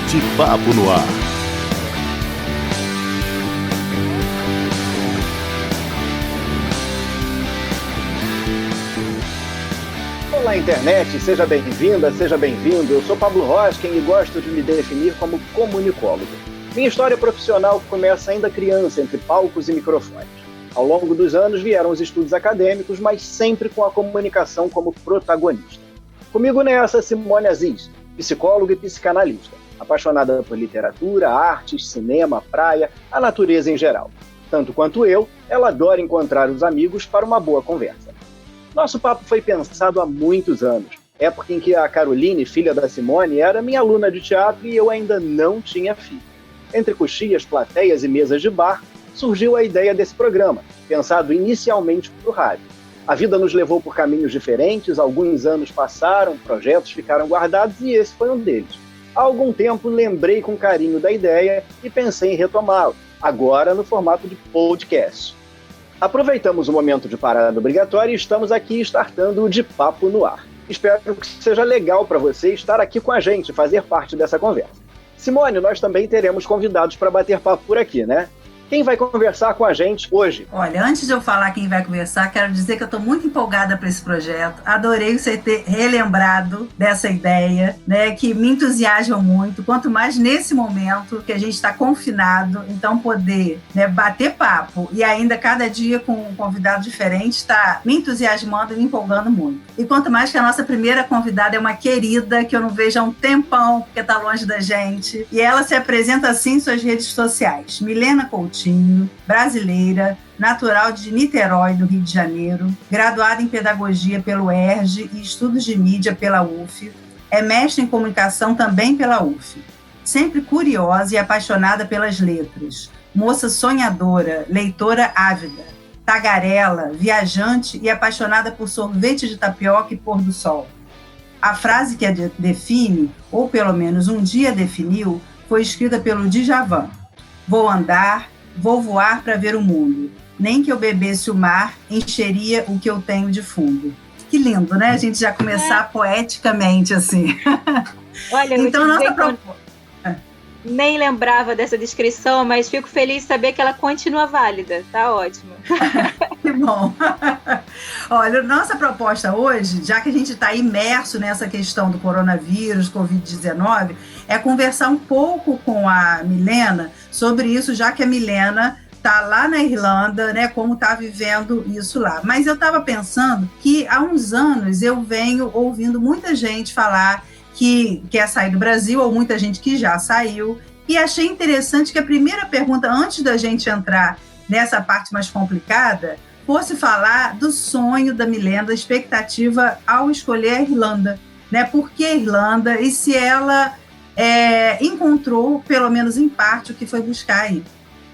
De Papo no Ar. Olá, internet, seja bem-vinda, seja bem-vindo. Eu sou Pablo Hosken e gosto de me definir como comunicólogo. Minha história profissional começa ainda criança, entre palcos e microfones. Ao longo dos anos vieram os estudos acadêmicos, mas sempre com a comunicação como protagonista. Comigo nessa, Simone Aziz, psicóloga e psicanalista, apaixonada por literatura, artes, cinema, praia, a natureza em geral. Tanto quanto eu, ela adora encontrar os amigos para uma boa conversa. Nosso papo foi pensado há muitos anos, época em que a Caroline, filha da Simone, era minha aluna de teatro e eu ainda não tinha filho. Entre coxias, plateias e mesas de bar, surgiu a ideia desse programa, pensado inicialmente para o rádio. A vida nos levou por caminhos diferentes, alguns anos passaram, projetos ficaram guardados e esse foi um deles. Há algum tempo lembrei com carinho da ideia e pensei em retomá-la, agora no formato de podcast. Aproveitamos o momento de parada obrigatória e estamos aqui startando o De Papo no Ar. Espero que seja legal para você estar aqui com a gente, fazer parte dessa conversa. Simone, nós também teremos convidados para bater papo por aqui, né? Quem vai conversar com a gente hoje? Olha, antes de eu falar quem vai conversar, quero dizer que eu estou muito empolgada para esse projeto. Adorei você ter relembrado dessa ideia, né, que me entusiasma muito, quanto mais nesse momento que a gente está confinado, então poder, né, bater papo e ainda cada dia com um convidado diferente está me entusiasmando e me empolgando muito. E quanto mais que a nossa primeira convidada é uma querida que eu não vejo há um tempão, porque está longe da gente, e ela se apresenta assim em suas redes sociais. Milena Coutinho, brasileira, natural de Niterói, no Rio de Janeiro, graduada em Pedagogia pelo ERJ e Estudos de Mídia pela UF, é mestre em Comunicação também pela UF. Sempre curiosa e apaixonada pelas letras, moça sonhadora, leitora ávida, tagarela, viajante e apaixonada por sorvete de tapioca e pôr do sol. A frase que a define, ou pelo menos um dia definiu, foi escrita pelo Djavan. Vou andar, vou voar para ver o mundo. Nem que eu bebesse o mar, encheria o que eu tenho de fundo. Que lindo, né? A gente já começar poeticamente, assim. Olha, então, nossa nem lembrava dessa descrição, mas fico feliz de saber que ela continua válida. Tá ótimo. Que bom. Olha, nossa proposta hoje, já que a gente está imerso nessa questão do coronavírus, Covid-19, é conversar um pouco com a Milena sobre isso, já que a Milena está lá na Irlanda, né, como está vivendo isso lá. Mas eu estava pensando que há uns anos eu venho ouvindo muita gente falar que quer sair do Brasil, ou muita gente que já saiu, e achei interessante que a primeira pergunta, antes da gente entrar nessa parte mais complicada, fosse falar do sonho da Milena, da expectativa ao escolher a Irlanda, né? Por que a Irlanda? E se ela encontrou, pelo menos em parte, o que foi buscar aí.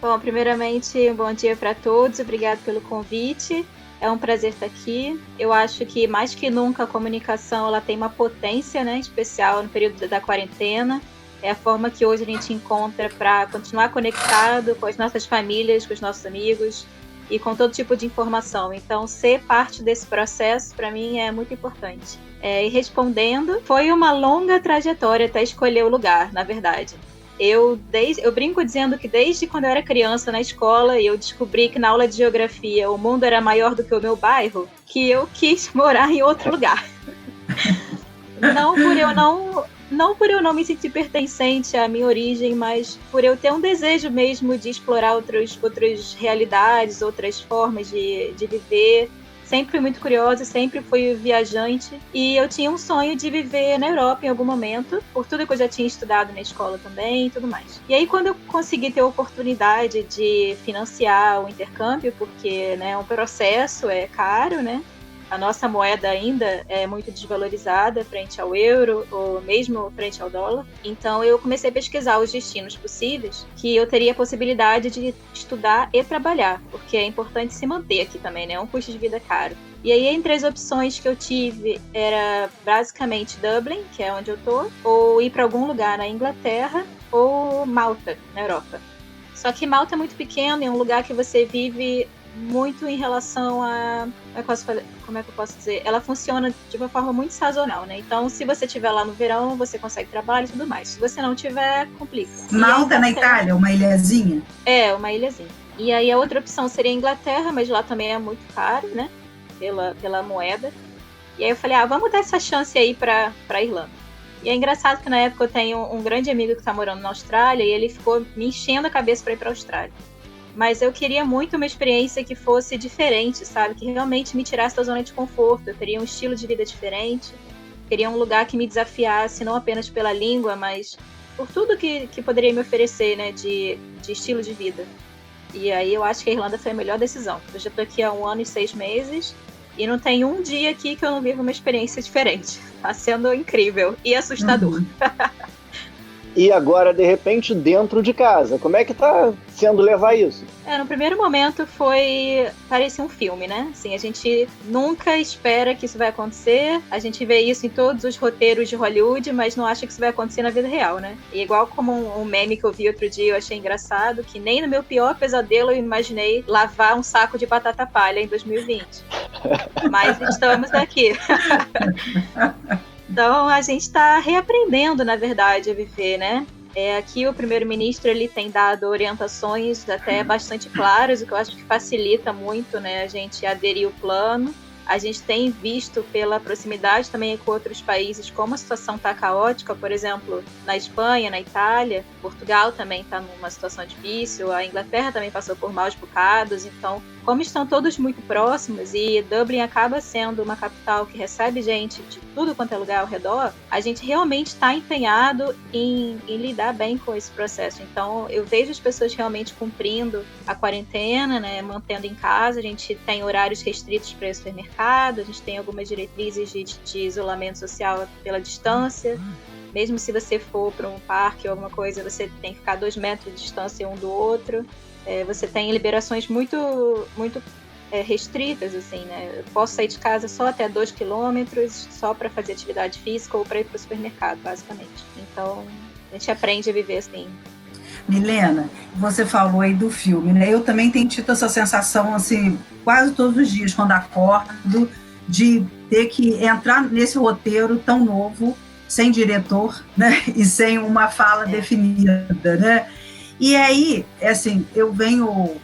Bom, primeiramente, um bom dia para todos, obrigado pelo convite. É um prazer estar aqui. Eu acho que, mais que nunca, a comunicação ela tem uma potência, né, especial no período da quarentena. É a forma que hoje a gente encontra para continuar conectado com as nossas famílias, com os nossos amigos e com todo tipo de informação. Então, ser parte desse processo, para mim, é muito importante. E respondendo, foi uma longa trajetória até escolher o lugar, na verdade. Eu brinco dizendo que desde quando eu era criança na escola e eu descobri que na aula de geografia o mundo era maior do que o meu bairro, que eu quis morar em outro lugar. Não por eu não me sentir pertencente à minha origem, mas por eu ter um desejo mesmo de explorar outras realidades, outras formas de viver. Sempre fui muito curiosa, sempre fui viajante e eu tinha um sonho de viver na Europa em algum momento, por tudo que eu já tinha estudado na escola também e tudo mais. E aí quando eu consegui ter a oportunidade de financiar o intercâmbio, porque, né, um processo é caro, né? A nossa moeda ainda é muito desvalorizada frente ao euro ou mesmo frente ao dólar. Então eu comecei a pesquisar os destinos possíveis que eu teria a possibilidade de estudar e trabalhar, porque é importante se manter aqui também, né? É um custo de vida caro. E aí, entre as opções que eu tive, era basicamente Dublin, que é onde eu tô, ou ir para algum lugar na Inglaterra, ou Malta, na Europa. Só que Malta é muito pequeno, é um lugar que você vive muito em relação a... Como é que eu posso dizer? Ela funciona de uma forma muito sazonal, né? Então, se você estiver lá no verão, você consegue trabalho e tudo mais. Se você não tiver, complica. Malta, na Itália, uma ilhazinha? É, uma ilhazinha. E aí a outra opção seria a Inglaterra, mas lá também é muito caro, né? Pela moeda. E aí eu falei, vamos dar essa chance aí pra Irlanda. E é engraçado que na época eu tenho um grande amigo que tá morando na Austrália e ele ficou me enchendo a cabeça pra ir pra Austrália. Mas eu queria muito uma experiência que fosse diferente, sabe? Que realmente me tirasse da zona de conforto. Eu queria um estilo de vida diferente. Queria um lugar que me desafiasse, não apenas pela língua, mas por tudo que poderia me oferecer, né? De estilo de vida. E aí eu acho que a Irlanda foi a melhor decisão. Eu já tô aqui há 1 ano e 6 meses e não tem um dia aqui que eu não vivo uma experiência diferente. Tá sendo incrível e assustador. E agora, de repente, dentro de casa, como é que tá sendo levar isso? No primeiro momento parecia um filme, né? Assim, a gente nunca espera que isso vai acontecer, a gente vê isso em todos os roteiros de Hollywood, mas não acha que isso vai acontecer na vida real, né? E igual como um meme que eu vi outro dia, eu achei engraçado, que nem no meu pior pesadelo eu imaginei lavar um saco de batata palha em 2020. Mas estamos aqui. Então, a gente está reaprendendo, na verdade, a viver, né? Aqui o primeiro-ministro ele tem dado orientações até bastante claras, o que eu acho que facilita muito, né, a gente aderir ao plano. A gente tem visto pela proximidade também com outros países como a situação está caótica, por exemplo, na Espanha, na Itália, Portugal também está numa situação difícil, a Inglaterra também passou por maus bocados, então, como estão todos muito próximos e Dublin acaba sendo uma capital que recebe gente de tudo quanto é lugar ao redor, a gente realmente está empenhado em lidar bem com esse processo. Então, eu vejo as pessoas realmente cumprindo a quarentena, né, mantendo em casa, a gente tem horários restritos para esse supermercado, a gente tem algumas diretrizes de isolamento social pela distância. Mesmo se você for para um parque ou alguma coisa, você tem que ficar 2 metros de distância um do outro. Você tem liberações muito, muito restritas, assim, né? Eu posso sair de casa só até 2 quilômetros, só para fazer atividade física ou para ir para o supermercado, basicamente. Então, a gente aprende a viver assim. Milena, você falou aí do filme, né? Eu também tenho tido essa sensação, assim, quase todos os dias, quando acordo, de ter que entrar nesse roteiro tão novo, sem diretor, né? E sem uma fala definida, né? E aí, assim, eu venho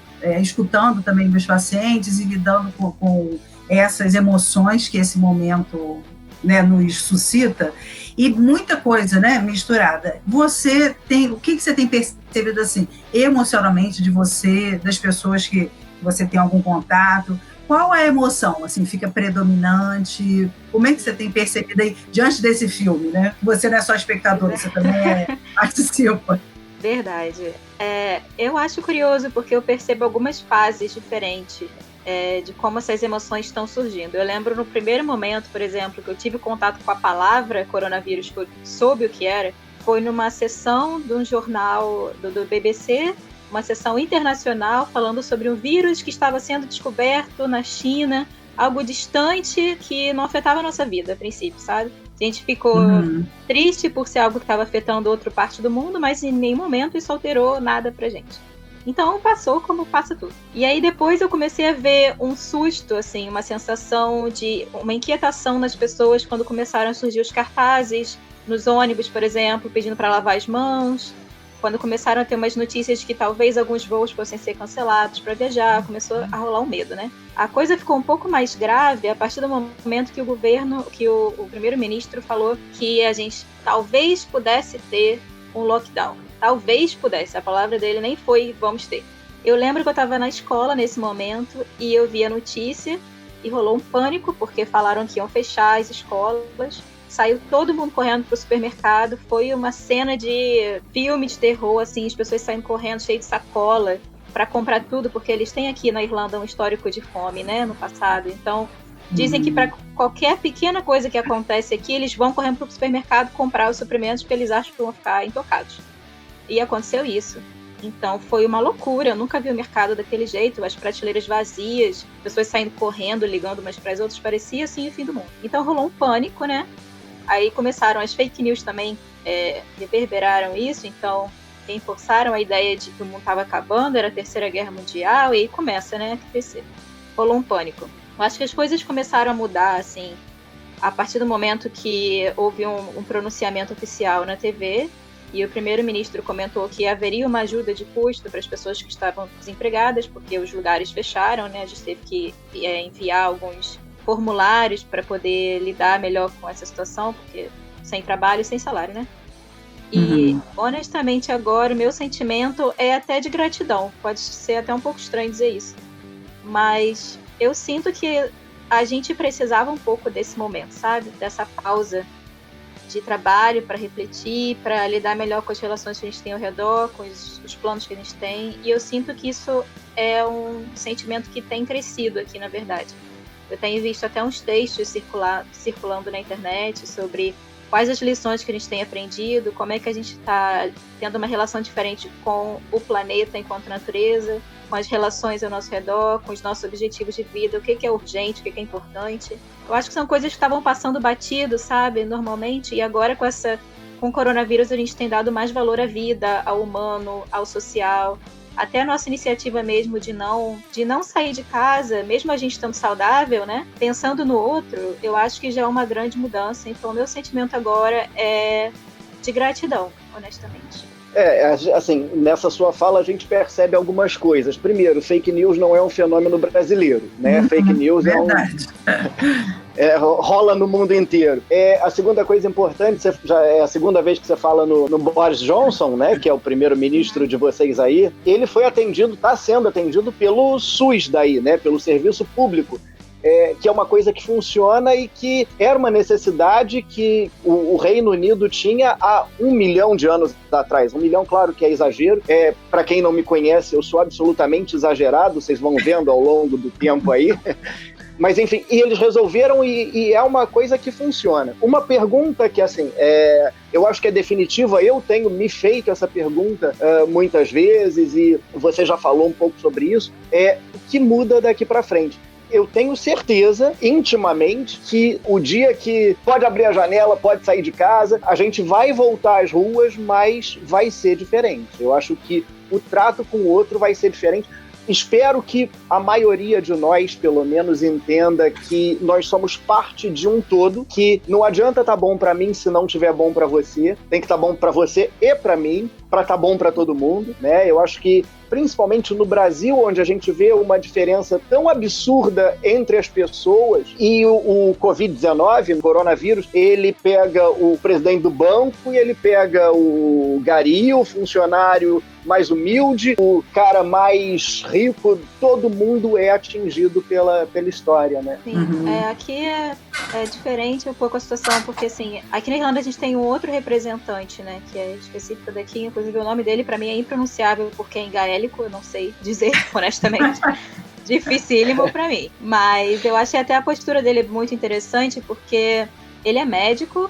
escutando também meus pacientes e lidando com essas emoções que esse momento, né, nos suscita, e muita coisa, né, misturada. Você tem, o que você tem percebido, assim, emocionalmente de você, das pessoas que você tem algum contato? Qual a emoção, assim, fica predominante? Como é que você tem percebido aí, diante desse filme, né? Você não é só espectadora, você também participa. Verdade. Eu acho curioso porque eu percebo algumas fases diferentes de como essas emoções estão surgindo. Eu lembro no primeiro momento, por exemplo, que eu tive contato com a palavra coronavírus, que eu soube o que era, foi numa sessão de um jornal do BBC, uma sessão internacional falando sobre um vírus que estava sendo descoberto na China, algo distante que não afetava a nossa vida, a princípio, sabe? A gente ficou triste por ser algo que estava afetando outra parte do mundo, mas em nenhum momento isso alterou nada pra gente. Então passou como passa tudo. E aí depois eu comecei a ver um susto, assim, uma sensação de uma inquietação nas pessoas quando começaram a surgir os cartazes nos ônibus, por exemplo, pedindo para lavar as mãos. Quando começaram a ter umas notícias de que talvez alguns voos fossem ser cancelados para viajar, começou a rolar um medo, né? A coisa ficou um pouco mais grave a partir do momento que o governo, que o primeiro-ministro falou que a gente talvez pudesse ter um lockdown. Talvez pudesse, a palavra dele nem foi vamos ter. Eu lembro que eu estava na escola nesse momento e eu vi a notícia e rolou um pânico porque falaram que iam fechar as escolas. Saiu todo mundo correndo pro supermercado, foi uma cena de filme de terror, assim, as pessoas saindo correndo, cheio de sacola, para comprar tudo, porque eles têm aqui na Irlanda um histórico de fome, né, no passado. Então, dizem que para qualquer pequena coisa que acontece aqui, eles vão correndo pro supermercado comprar os suprimentos, porque eles acham que vão ficar intocados. E aconteceu isso. Então, foi uma loucura, eu nunca vi o mercado daquele jeito, as prateleiras vazias, pessoas saindo correndo, ligando umas para as outras, parecia assim o fim do mundo. Então, rolou um pânico, né? Aí começaram as fake news também, reverberaram isso, então reforçaram a ideia de que o mundo estava acabando, era a Terceira Guerra Mundial, e aí começa, né, a crescer. Rolou um pânico. Eu acho que as coisas começaram a mudar, assim, a partir do momento que houve um pronunciamento oficial na TV, e o primeiro-ministro comentou que haveria uma ajuda de custo para as pessoas que estavam desempregadas, porque os lugares fecharam, né? A gente teve que enviar alguns formulários para poder lidar melhor com essa situação, porque sem trabalho e sem salário, né? E, honestamente, agora o meu sentimento é até de gratidão. Pode ser até um pouco estranho dizer isso. Mas eu sinto que a gente precisava um pouco desse momento, sabe? Dessa pausa de trabalho para refletir, para lidar melhor com as relações que a gente tem ao redor, com os planos que a gente tem. E eu sinto que isso é um sentimento que tem crescido aqui, na verdade. Eu tenho visto até uns textos circulando na internet sobre quais as lições que a gente tem aprendido, como é que a gente está tendo uma relação diferente com o planeta enquanto natureza, com as relações ao nosso redor, com os nossos objetivos de vida, o que é urgente, o que é importante. Eu acho que são coisas que estavam passando batido, sabe, normalmente, e agora com o coronavírus a gente tem dado mais valor à vida, ao humano, ao social. Até a nossa iniciativa mesmo de não sair de casa, mesmo a gente estando saudável, né? Pensando no outro, eu acho que já é uma grande mudança. Então, meu sentimento agora é de gratidão, honestamente. Assim, nessa sua fala a gente percebe algumas coisas. Primeiro, fake news não é um fenômeno brasileiro, né? Fake news rola no mundo inteiro. A segunda coisa importante, já é a segunda vez que você fala no Boris Johnson, né, que é o primeiro-ministro de vocês aí, ele foi está sendo atendido pelo SUS daí, né, pelo serviço público. Que é uma coisa que funciona e que era uma necessidade que o Reino Unido tinha há 1 milhão de anos atrás. 1 milhão, claro que é exagero. Para quem não me conhece, eu sou absolutamente exagerado, vocês vão vendo ao longo do tempo aí. Mas, enfim, e eles resolveram e é uma coisa que funciona. Uma pergunta que, assim, eu acho que é definitiva, eu tenho me feito essa pergunta muitas vezes, e você já falou um pouco sobre isso, o que muda daqui para frente? Eu tenho certeza, intimamente, que o dia que pode abrir a janela, pode sair de casa, a gente vai voltar às ruas, mas vai ser diferente. Eu acho que o trato com o outro vai ser diferente. Espero que a maioria de nós, pelo menos, entenda que nós somos parte de um todo, que não adianta tá bom pra mim se não tiver bom pra você, tem que tá bom pra você e pra mim, pra tá bom pra todo mundo, né? Eu acho que principalmente no Brasil, onde a gente vê uma diferença tão absurda entre as pessoas, e o Covid-19, o coronavírus, ele pega o presidente do banco e ele pega o gari, o funcionário mais humilde, o cara mais rico, todo mundo é atingido pela história, né? Sim, aqui é diferente um pouco a situação, porque assim, aqui na Irlanda a gente tem um outro representante, né, que é específico daqui, inclusive o nome dele pra mim é impronunciável porque é em gaélico, eu não sei dizer, honestamente. Dificílimo pra mim. Mas eu achei até a postura dele muito interessante, porque ele é médico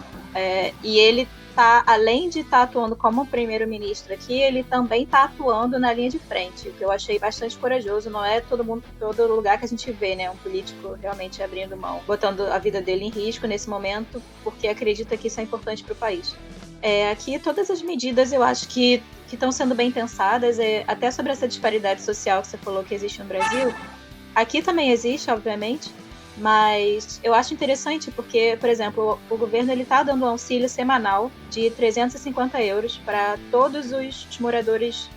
e ele tá, além de estar atuando como primeiro-ministro aqui, ele também tá atuando na linha de frente, o que eu achei bastante corajoso. Não é todo lugar que a gente vê, né, um político realmente abrindo mão, botando a vida dele em risco nesse momento, porque acredita que isso é importante para o país. Aqui todas as medidas eu acho que estão sendo bem pensadas, até sobre essa disparidade social que você falou que existe no Brasil. Aqui também existe, obviamente, mas eu acho interessante porque, por exemplo, o governo está dando um auxílio semanal de 350 euros para todos os moradores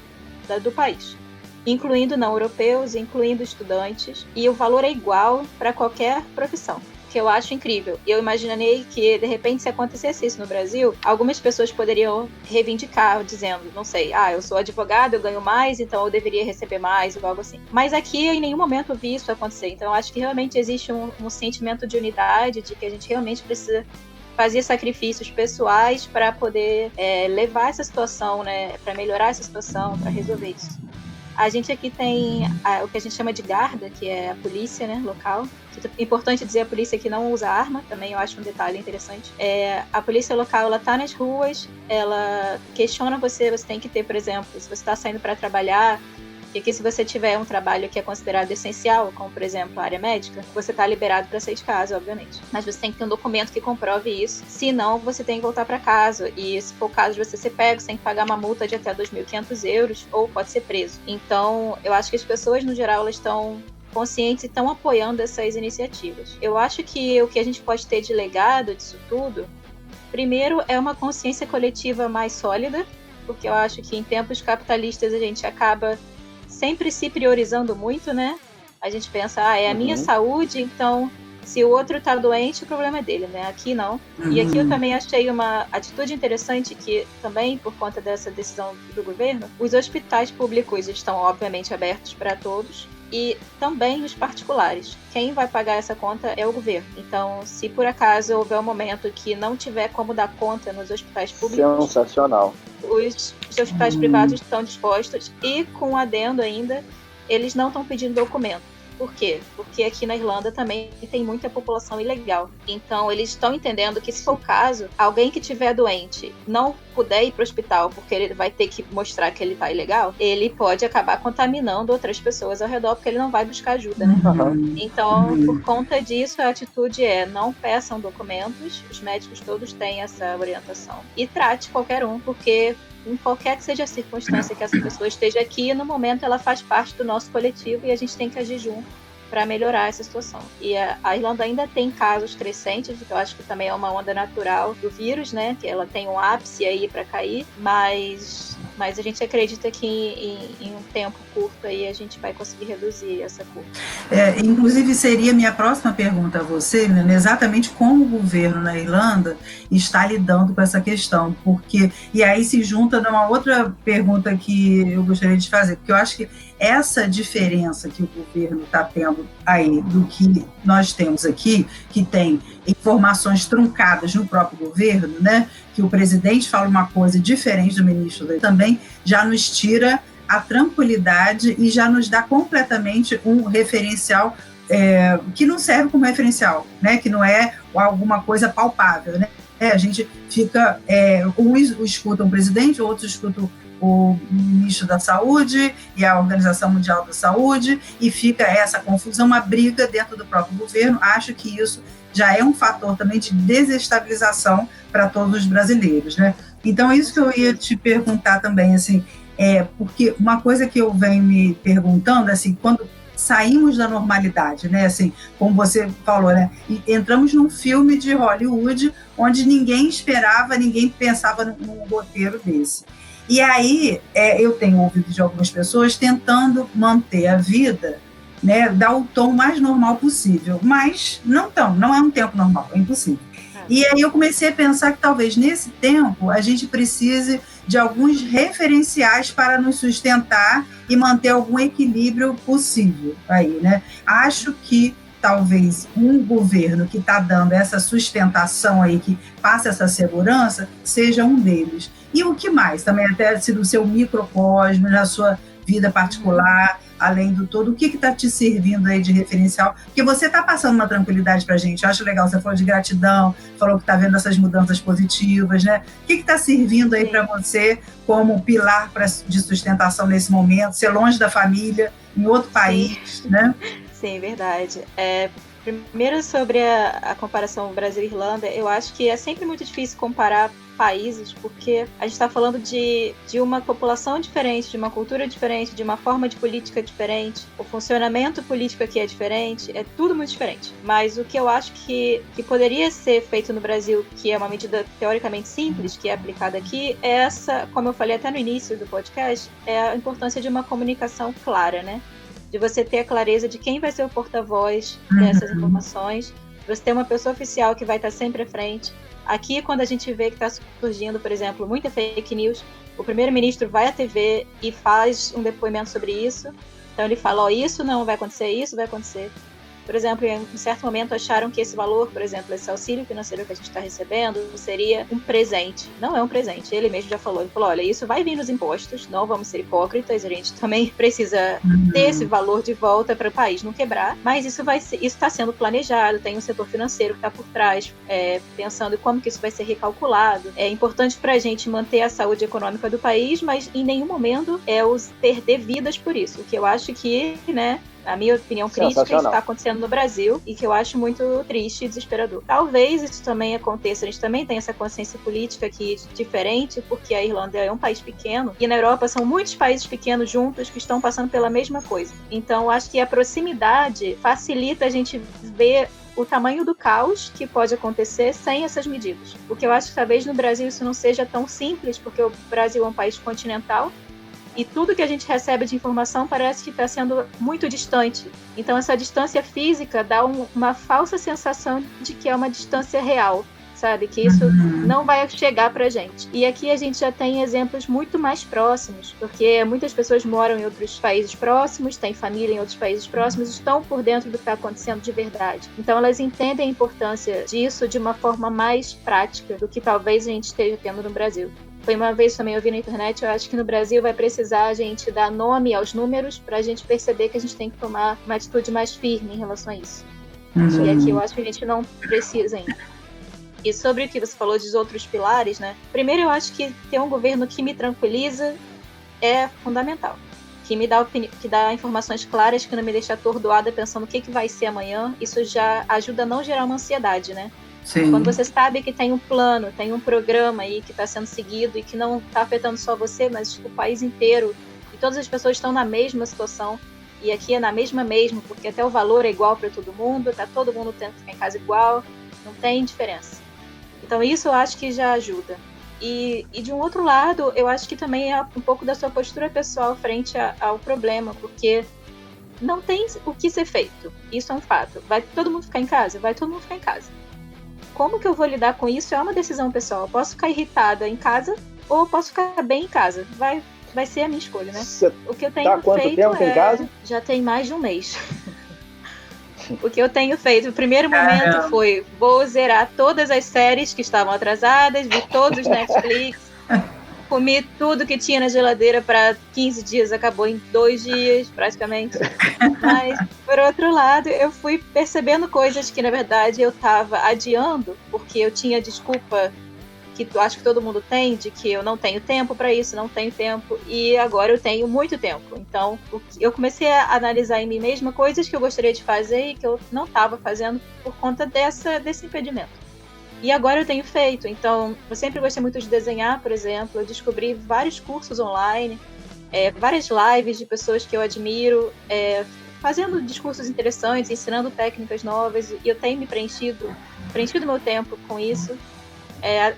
do país, incluindo não europeus, incluindo estudantes, e o valor é igual para qualquer profissão, que eu acho incrível. E eu imaginei que, de repente, se acontecesse isso no Brasil, algumas pessoas poderiam reivindicar, dizendo, não sei, eu sou advogado, eu ganho mais, então eu deveria receber mais, ou algo assim. Mas aqui, em nenhum momento, eu vi isso acontecer. Então, eu acho que realmente existe um sentimento de unidade, de que a gente realmente precisa fazer sacrifícios pessoais para poder levar essa situação, né, para melhorar essa situação, para resolver isso. A gente aqui tem o que a gente chama de guarda, que é a polícia, né, local. É importante dizer a polícia que não usa arma, também eu acho um detalhe interessante. A polícia local, ela tá nas ruas, ela questiona você tem que ter, por exemplo, se você está saindo para trabalhar, Porque aqui, se você tiver um trabalho que é considerado essencial, como, por exemplo, a área médica, você está liberado para sair de casa, obviamente. Mas você tem que ter um documento que comprove isso. Se não, você tem que voltar para casa. E se for o caso de você ser pego, você tem que pagar uma multa de até 2.500 euros ou pode ser preso. Então, eu acho que as pessoas, no geral, elas estão conscientes e estão apoiando essas iniciativas. Eu acho que o que a gente pode ter de legado disso tudo, primeiro, é uma consciência coletiva mais sólida, porque eu acho que em tempos capitalistas a gente acaba sempre se priorizando muito, né? A gente pensa, é a minha saúde, então se o outro tá doente, o problema é dele, né? Aqui não. E aqui eu também achei uma atitude interessante que também, por conta dessa decisão do governo, os hospitais públicos estão obviamente abertos para todos, e também os particulares. Quem vai pagar essa conta é o governo. Então, se por acaso houver um momento que não tiver como dar conta nos hospitais públicos... Sensacional. Os hospitais privados estão dispostos e, com um adendo ainda, eles não estão pedindo documento. Por quê? Porque aqui na Irlanda também tem muita população ilegal. Então, eles estão entendendo que, se for o caso, alguém que estiver doente não puder ir para o hospital porque ele vai ter que mostrar que ele está ilegal, ele pode acabar contaminando outras pessoas ao redor porque ele não vai buscar ajuda, né? Então, por conta disso, a atitude é: não peçam documentos, os médicos todos têm essa orientação. E trate qualquer um, porque em qualquer que seja a circunstância que essa pessoa esteja aqui, no momento ela faz parte do nosso coletivo e a gente tem que agir junto para melhorar essa situação. E a Irlanda ainda tem casos crescentes, que eu acho que também é uma onda natural do vírus, né? Que ela tem um ápice aí para cair, mas a gente acredita que em um tempo curto aí a gente vai conseguir reduzir essa curva. Inclusive, seria minha próxima pergunta a você, né, exatamente como o governo na Irlanda está lidando com essa questão, porque, e aí se junta numa outra pergunta que eu gostaria de fazer, porque eu acho que essa diferença que o governo está tendo aí do que nós temos aqui, que tem informações truncadas no próprio governo, né, que o presidente fala uma coisa diferente do ministro, também já nos tira a tranquilidade e já nos dá completamente um referencial que não serve como referencial, né, que não é alguma coisa palpável, né? A gente fica, uns escutam o presidente, outros escutam o ministro da Saúde e a Organização Mundial da Saúde, e fica essa confusão, uma briga dentro do próprio governo. Acho que isso já é um fator também de desestabilização para todos os brasileiros, né? Então, isso que eu ia te perguntar também, assim, porque uma coisa que eu venho me perguntando, assim, quando saímos da normalidade, né, assim, como você falou, né, e entramos num filme de Hollywood onde ninguém esperava, ninguém pensava num roteiro desse. E aí, eu tenho ouvido de algumas pessoas tentando manter a vida, né, dar o tom mais normal possível, mas não é um tempo normal, é impossível. E aí eu comecei a pensar que talvez nesse tempo a gente precise de alguns referenciais para nos sustentar e manter algum equilíbrio possível aí, né? Acho que talvez um governo que está dando essa sustentação aí, que passa essa segurança, seja um deles. E o que mais? Também até se do seu microcosmo, na sua vida particular, além do todo, o que está te servindo aí de referencial? Porque você está passando uma tranquilidade para a gente. Eu acho legal, você falou de gratidão, falou que está vendo essas mudanças positivas, né? O que está servindo aí para você como pilar de sustentação nesse momento? Ser longe da família, em outro país, né? Sim, verdade. Primeiro, sobre a comparação Brasil-Irlanda, eu acho que é sempre muito difícil comparar países, porque a gente está falando de uma população diferente, de uma cultura diferente, de uma forma de política diferente, o funcionamento político aqui é diferente, é tudo muito diferente. Mas o que eu acho que poderia ser feito no Brasil, que é uma medida teoricamente simples, que é aplicada aqui, é essa, como eu falei até no início do podcast, é a importância de uma comunicação clara, né? De você ter a clareza de quem vai ser o porta-voz dessas informações, você ter uma pessoa oficial que vai estar sempre à frente. Aqui, quando a gente vê que está surgindo, por exemplo, muita fake news, o primeiro-ministro vai à TV e faz um depoimento sobre isso. Então ele fala, isso não vai acontecer, isso vai acontecer. por exemplo, em um certo momento acharam que esse valor, por exemplo, esse auxílio financeiro que a gente está recebendo, seria um presente. Não é um presente. Ele mesmo já falou, ele falou, olha, isso vai vir nos impostos, não vamos ser hipócritas, a gente também precisa ter esse valor de volta para o país não quebrar, mas isso está sendo planejado, tem um setor financeiro que está por trás, pensando em como que isso vai ser recalculado. É importante para a gente manter a saúde econômica do país, mas em nenhum momento perder vidas por isso. O que eu acho que, né, a minha opinião crítica, está acontecendo no Brasil e que eu acho muito triste e desesperador. Talvez isso também aconteça, a gente também tem essa consciência política aqui diferente, porque a Irlanda é um país pequeno e na Europa são muitos países pequenos juntos que estão passando pela mesma coisa. Então, acho que a proximidade facilita a gente ver o tamanho do caos que pode acontecer sem essas medidas. O que eu acho que talvez no Brasil isso não seja tão simples, porque o Brasil é um país continental, e tudo que a gente recebe de informação parece que está sendo muito distante. Então, essa distância física dá uma falsa sensação de que é uma distância real, sabe? Que isso não vai chegar pra gente. E aqui a gente já tem exemplos muito mais próximos, porque muitas pessoas moram em outros países próximos, têm família em outros países próximos, estão por dentro do que está acontecendo de verdade. Então, elas entendem a importância disso de uma forma mais prática do que talvez a gente esteja tendo no Brasil. Foi uma vez também eu vi na internet, eu acho que no Brasil vai precisar a gente dar nome aos números para a gente perceber que a gente tem que tomar uma atitude mais firme em relação a isso. E aqui eu acho que a gente não precisa ainda. E sobre o que você falou dos outros pilares, né? Primeiro, eu acho que ter um governo que me tranquiliza é fundamental. Que dá informações claras, que não me deixa atordoada pensando o que vai ser amanhã. Isso já ajuda a não gerar uma ansiedade, né? Sim. Quando você sabe que tem um plano, tem um programa aí que está sendo seguido e que não está afetando só você, mas o país inteiro, e todas as pessoas estão na mesma situação, e aqui é na mesma mesmo, porque até o valor é igual para todo mundo, tá todo mundo tendo que ficar em casa igual, não tem diferença. Então isso eu acho que já ajuda. E de um outro lado, eu acho que também é um pouco da sua postura pessoal frente ao problema, porque não tem o que ser feito, isso é um fato. Vai todo mundo ficar em casa? Vai todo mundo ficar em casa. Como que eu vou lidar com isso é uma decisão pessoal. Eu posso ficar irritada em casa ou eu posso ficar bem em casa. Vai ser a minha escolha, né? O que eu tenho feito quanto tempo em casa? Já tem mais de um mês. O que eu tenho feito, o primeiro momento foi, vou zerar todas as séries que estavam atrasadas, vi todos os Netflix, comi tudo que tinha na geladeira para 15 dias, acabou em 2 dias, praticamente. Mas, por outro lado, eu fui percebendo coisas que, na verdade, eu estava adiando, porque eu tinha desculpa que eu acho que todo mundo tem, de que eu não tenho tempo para isso, não tenho tempo, e agora eu tenho muito tempo. Então, eu comecei a analisar em mim mesma coisas que eu gostaria de fazer e que eu não estava fazendo por conta desse impedimento. E agora eu tenho feito. Então, eu sempre gostei muito de desenhar, por exemplo. Eu descobri vários cursos online, várias lives de pessoas que eu admiro, fazendo discursos interessantes, ensinando técnicas novas, e eu tenho me preenchido meu tempo com isso.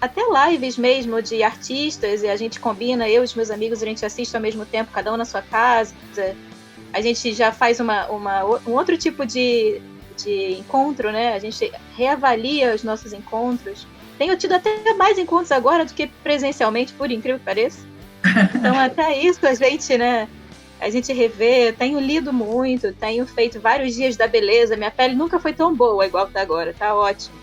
Até lives mesmo de artistas, e a gente combina, eu e os meus amigos, a gente assiste ao mesmo tempo, cada um na sua casa. A gente já faz um outro tipo de encontro, né? A gente reavalia os nossos encontros. Tenho tido até mais encontros agora do que presencialmente, por incrível que pareça. Então, até isso a gente revê. Tenho lido muito, tenho feito vários dias da beleza. Minha pele nunca foi tão boa igual que tá agora, tá ótimo.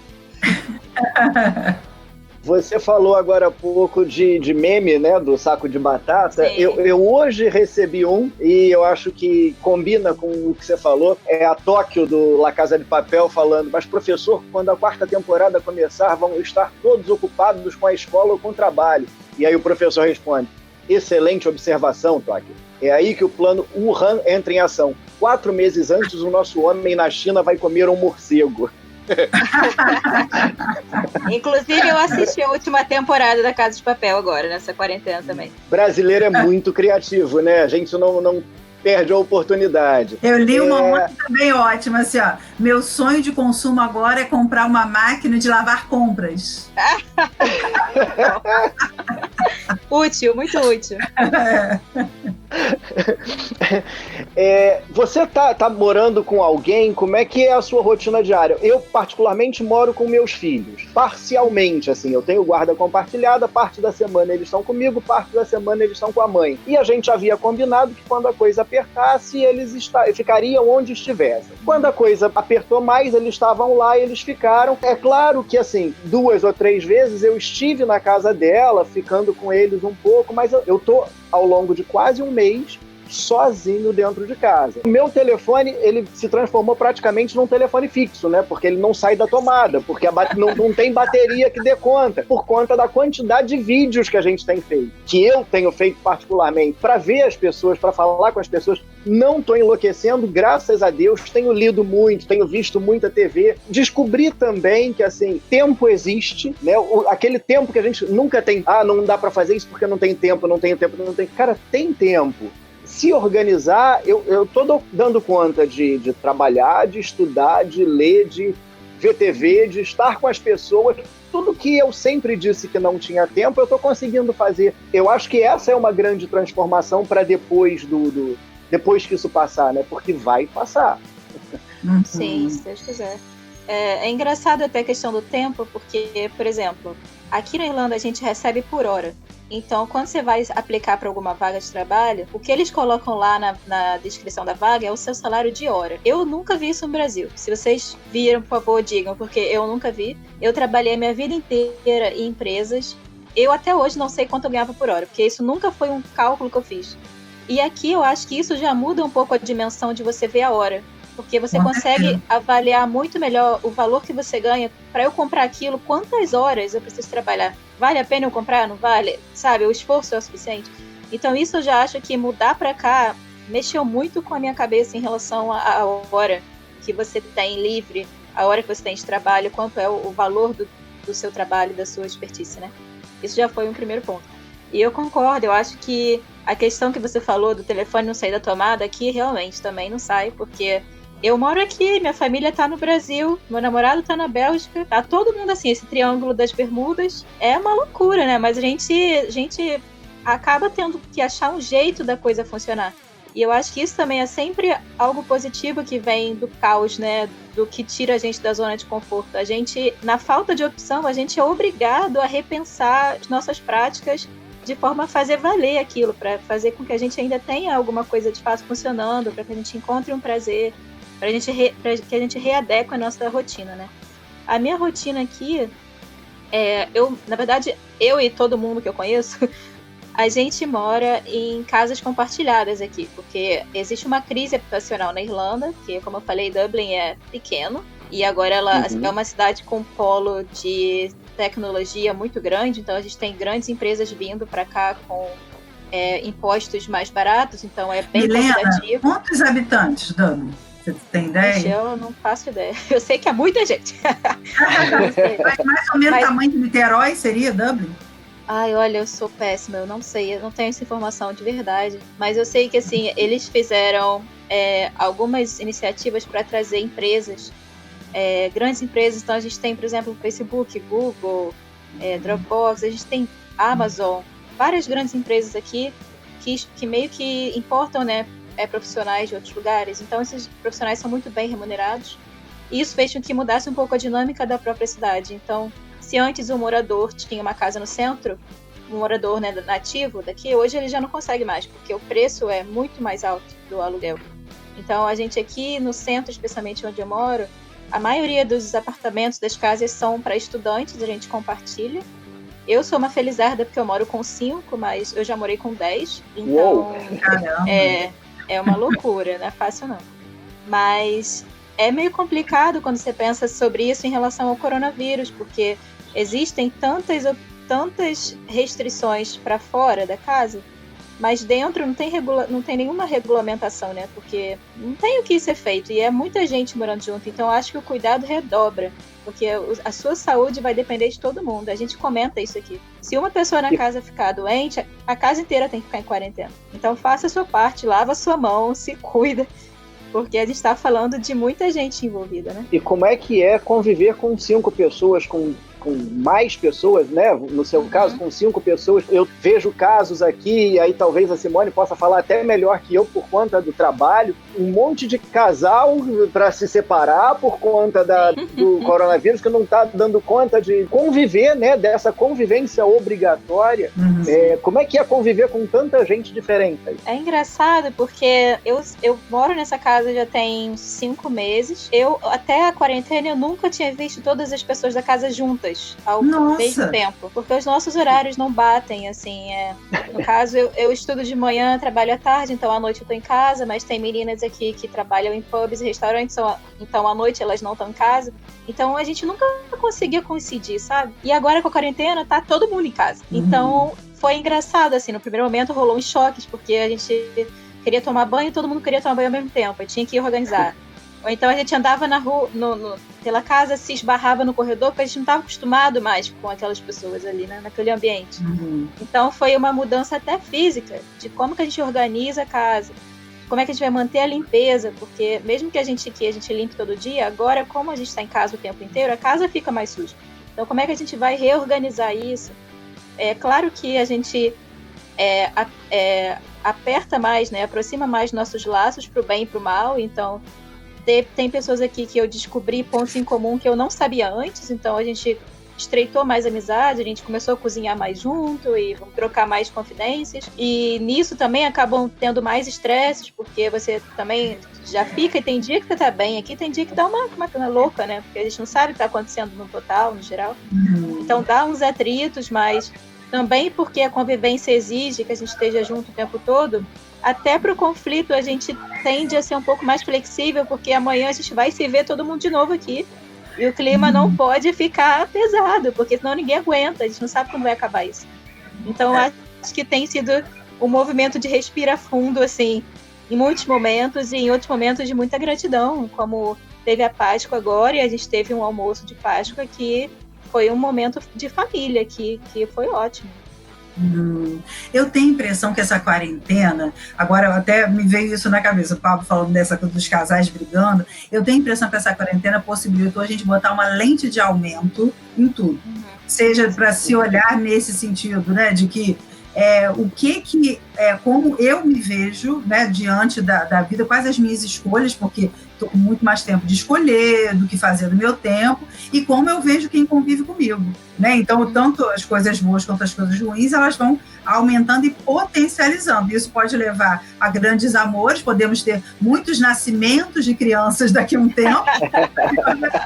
Você falou agora há pouco de meme, né, do saco de batata. Eu hoje recebi um, e eu acho que combina com o que você falou. É a Tóquio do La Casa de Papel falando, mas professor, quando a 4ª temporada começar, vão estar todos ocupados com a escola ou com o trabalho. E aí o professor responde, excelente observação, Tóquio. É aí que o plano Wuhan entra em ação. 4 meses antes, o nosso homem na China vai comer um morcego. Inclusive eu assisti a última temporada da Casa de Papel agora, nessa quarentena também. Brasileiro é muito criativo, né? A gente não perde a oportunidade. Eu li uma outra também ótima, assim, ó. Meu sonho de consumo agora é comprar uma máquina de lavar compras. Útil, muito útil. Você tá morando com alguém? Como é que é a sua rotina diária? Eu, particularmente, moro com meus filhos. Parcialmente, assim. Eu tenho guarda compartilhada, parte da semana eles estão comigo, parte da semana eles estão com a mãe. E a gente havia combinado que quando a coisa apertasse, eles ficariam onde estivessem. Quando a coisa apertou mais, eles estavam lá e eles ficaram. É claro que, assim, 2 ou 3 vezes eu estive na casa dela, ficando com eles um pouco, mas eu tô ao longo de quase um mês sozinho dentro de casa. O meu telefone, ele se transformou praticamente num telefone fixo, né? Porque ele não sai da tomada, porque não tem bateria que dê conta, por conta da quantidade de vídeos que a gente tem feito, que eu tenho feito particularmente, para ver as pessoas, para falar com as pessoas. Não estou enlouquecendo, graças a Deus, tenho lido muito, tenho visto muita TV. Descobri também que, assim, tempo existe, né? Aquele tempo que a gente nunca tem, não dá para fazer isso porque não tem tempo, não tenho tempo, não tem. Cara, tem tempo. Se organizar, eu tô dando conta de trabalhar, de estudar, de ler, de ver TV, de estar com as pessoas. Tudo que eu sempre disse que não tinha tempo, eu tô conseguindo fazer. Eu acho que essa é uma grande transformação para depois depois que isso passar, né? Porque vai passar. Sim, se Deus quiser. É engraçado até a questão do tempo, porque, por exemplo, aqui na Irlanda a gente recebe por hora. Então, quando você vai aplicar para alguma vaga de trabalho, o que eles colocam lá na descrição da vaga é o seu salário de hora. Eu nunca vi isso no Brasil. Se vocês viram, por favor, digam, porque eu nunca vi. Eu trabalhei a minha vida inteira em empresas. Eu até hoje não sei quanto eu ganhava por hora, porque isso nunca foi um cálculo que eu fiz. E aqui eu acho que isso já muda um pouco a dimensão de você ver a hora. Porque você consegue avaliar muito melhor o valor que você ganha. Para eu comprar aquilo, quantas horas eu preciso trabalhar? Vale a pena eu comprar? Não vale? Sabe, o esforço é o suficiente? Então isso eu já acho que mudar para cá mexeu muito com a minha cabeça em relação à hora que você tem livre, a hora que você tem de trabalho, quanto é o valor do seu trabalho, da sua expertise, né? Isso já foi um primeiro ponto. E eu concordo, eu acho que a questão que você falou do telefone não sair da tomada aqui realmente também não sai, porque eu moro aqui, minha família tá no Brasil, meu namorado tá na Bélgica, tá todo mundo assim, esse triângulo das Bermudas é uma loucura, né? Mas a gente acaba tendo que achar um jeito da coisa funcionar. E eu acho que isso também é sempre algo positivo que vem do caos, né? Do que tira a gente da zona de conforto. A gente, na falta de opção, a gente é obrigado a repensar as nossas práticas de forma a fazer valer aquilo, para fazer com que a gente ainda tenha alguma coisa de fato funcionando, para que a gente encontre um prazer, para que a gente readeque a nossa rotina, né? A minha rotina aqui, na verdade, eu e todo mundo que eu conheço, a gente mora em casas compartilhadas aqui, porque existe uma crise habitacional na Irlanda, que, como eu falei, Dublin é pequeno, e agora ela é uma cidade com um polo de tecnologia muito grande, então a gente tem grandes empresas vindo para cá com impostos mais baratos, então é bem convidativo. Quantos habitantes, Dublin? Você tem ideia? Eu não faço ideia. Eu sei que é muita gente. Mais ou menos o tamanho de Niterói seria Dublin? Ai, olha, eu sou péssima, eu não sei, eu não tenho essa informação de verdade. Mas eu sei que, assim, eles fizeram algumas iniciativas para trazer empresas, grandes empresas. Então, a gente tem, por exemplo, Facebook, Google, Dropbox, a gente tem Amazon, várias grandes empresas aqui que meio que importam, né, profissionais de outros lugares. Então, esses profissionais são muito bem remunerados. E isso fez com que mudasse um pouco a dinâmica da própria cidade. Então, se antes o morador tinha uma casa no centro, um morador, né, nativo daqui, hoje ele já não consegue mais, porque o preço é muito mais alto do aluguel. Então, a gente aqui no centro, especialmente onde eu moro, a maioria dos apartamentos das casas são para estudantes, a gente compartilha. Eu sou uma felizarda porque eu moro com 5, mas eu já morei com 10. Então, é uma loucura, não é fácil não. Mas é meio complicado quando você pensa sobre isso em relação ao coronavírus, porque existem tantas restrições para fora da casa, mas dentro não tem nenhuma regulamentação, né? Porque não tem o que ser feito e é muita gente morando junto. Então, eu acho que o cuidado redobra, porque a sua saúde vai depender de todo mundo. A gente comenta isso aqui. Se uma pessoa na casa ficar doente, a casa inteira tem que ficar em quarentena. Então, faça a sua parte, lava a sua mão, se cuida, porque a gente está falando de muita gente envolvida, né? E como é que é conviver com 5 pessoas, com com mais pessoas, né? No seu caso, com 5 pessoas. Eu vejo casos aqui, e aí talvez a Simone possa falar até melhor que eu por conta do trabalho, um monte de casal para se separar por conta do coronavírus, que não está dando conta de conviver, né? Dessa convivência obrigatória. Como é que é conviver com tanta gente diferente? É engraçado porque eu moro nessa casa já tem 5 meses. Até a quarentena, eu nunca tinha visto todas as pessoas da casa juntas ao mesmo tempo. Porque os nossos horários não batem, assim. No caso, eu estudo de manhã, trabalho à tarde, então à noite eu tô em casa, mas tem meninas aqui que trabalham em pubs e restaurantes, então à noite elas não estão em casa. Então a gente nunca conseguia coincidir, sabe? E agora com a quarentena, tá todo mundo em casa. Então foi engraçado, assim, no primeiro momento rolou uns choques, porque a gente queria tomar banho e todo mundo queria tomar banho ao mesmo tempo, aí tinha que organizar. Ou então a gente andava na rua, pela casa, se esbarrava no corredor, porque a gente não estava acostumado mais com aquelas pessoas ali, né, naquele ambiente. Então foi uma mudança até física, de como que a gente organiza a casa, como é que a gente vai manter a limpeza, porque mesmo que a gente limpe todo dia, agora como a gente está em casa o tempo inteiro, a casa fica mais suja. Então como é que a gente vai reorganizar isso? É claro que a gente aperta mais, né, aproxima mais nossos laços para o bem e para o mal, então tem pessoas aqui que eu descobri pontos em comum que eu não sabia antes, então a gente estreitou mais a amizade, a gente começou a cozinhar mais junto e trocar mais confidências, e nisso também acabam tendo mais estresses, porque você também já fica, e tem dia que você tá bem aqui, tem dia que dá uma louca, né, porque a gente não sabe o que tá acontecendo no total, no geral, então dá uns atritos, mas também porque a convivência exige que a gente esteja junto o tempo todo. Até para o conflito a gente tende a ser um pouco mais flexível, porque amanhã a gente vai se ver todo mundo de novo aqui. E o clima não pode ficar pesado, porque senão ninguém aguenta, a gente não sabe quando vai acabar isso. Então acho que tem sido um movimento de respirar fundo, assim, em muitos momentos, e em outros momentos de muita gratidão, como teve a Páscoa agora, e a gente teve um almoço de Páscoa que foi um momento de família, que foi ótimo. Eu tenho a impressão que essa quarentena, agora até me veio isso na cabeça, o Pablo falando dessa coisa dos casais brigando, eu tenho a impressão que essa quarentena possibilitou a gente botar uma lente de aumento em tudo, seja para se olhar nesse sentido, né, de que como eu me vejo, né, diante da vida, quais as minhas escolhas, porque estou com muito mais tempo de escolher do que fazer no meu tempo, e como eu vejo quem convive comigo, né? Então, tanto as coisas boas quanto as coisas ruins, elas vão aumentando e potencializando. Isso pode levar a grandes amores, podemos ter muitos nascimentos de crianças daqui a um tempo,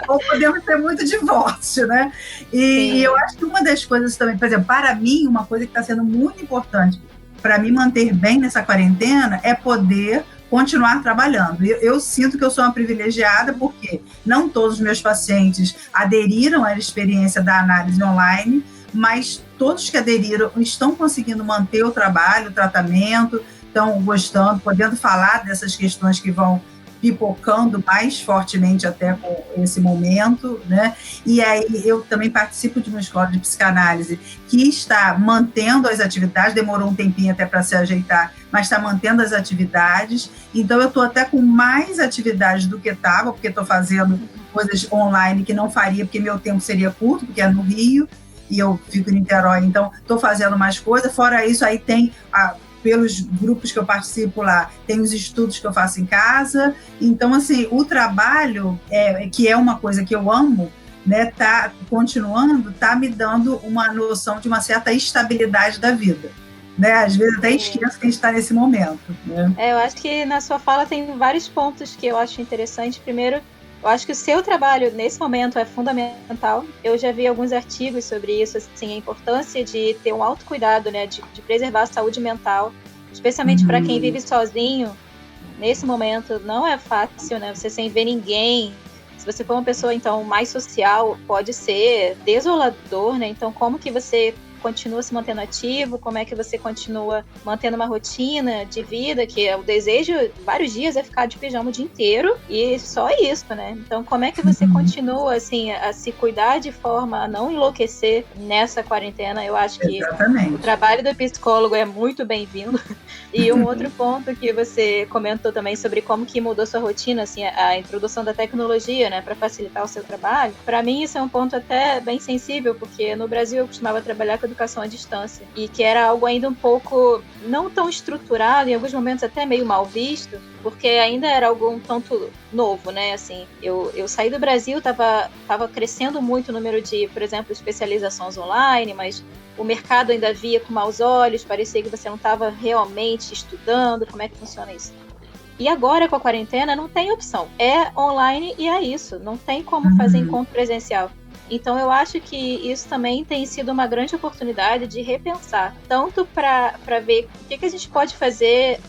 ou podemos ter muito divórcio, né? E eu acho que uma das coisas também, por exemplo, para mim, uma coisa que está sendo muito importante para me manter bem nessa quarentena é poder continuar trabalhando. Eu sinto que eu sou uma privilegiada porque não todos os meus pacientes aderiram à experiência da análise online, mas todos que aderiram estão conseguindo manter o trabalho, o tratamento, estão gostando, podendo falar dessas questões que vão pipocando mais fortemente até com esse momento, né? E aí eu também participo de uma escola de psicanálise que está mantendo as atividades, demorou um tempinho até para se ajeitar, mas está mantendo as atividades, então eu estou até com mais atividades do que estava, porque estou fazendo coisas online que não faria, porque meu tempo seria curto, porque é no Rio, e eu fico em Niterói, então estou fazendo mais coisas, fora isso aí tem pelos grupos que eu participo lá, tem os estudos que eu faço em casa, então assim, o trabalho, que é uma coisa que eu amo, né, tá continuando, tá me dando uma noção de uma certa estabilidade da vida, né, às vezes até esqueço que a gente está nesse momento, né? Eu acho que na sua fala tem vários pontos que eu acho interessante. Primeiro, eu acho que o seu trabalho nesse momento é fundamental. Eu já vi alguns artigos sobre isso, assim, a importância de ter um autocuidado, né, de preservar a saúde mental, especialmente para quem vive sozinho. Nesse momento não é fácil, né, você sem ver ninguém. Se você for uma pessoa, então, mais social, pode ser desolador, né? Então, como que você continua se mantendo ativo, como é que você continua mantendo uma rotina de vida, que o desejo, vários dias, é ficar de pijama o dia inteiro, e só isso, né? Então, como é que você continua, assim, a se cuidar de forma a não enlouquecer nessa quarentena? Eu acho que o trabalho do psicólogo é muito bem-vindo, E um outro ponto que você comentou também sobre como que mudou sua rotina, assim, a introdução da tecnologia, né, para facilitar o seu trabalho. Para mim isso é um ponto até bem sensível, porque no Brasil eu costumava trabalhar com educação à distância e que era algo ainda um pouco não tão estruturado, em alguns momentos até meio mal visto, porque ainda era algo um tanto novo, né? Assim, eu saí do Brasil, tava crescendo muito o número de, por exemplo, especializações online, mas o mercado ainda via com maus olhos, parecia que você não estava realmente estudando, como é que funciona isso. E agora, com a quarentena, não tem opção. É online e é isso. Não tem como fazer encontro presencial. Então, eu acho que isso também tem sido uma grande oportunidade de repensar, tanto para ver o que a gente pode fazer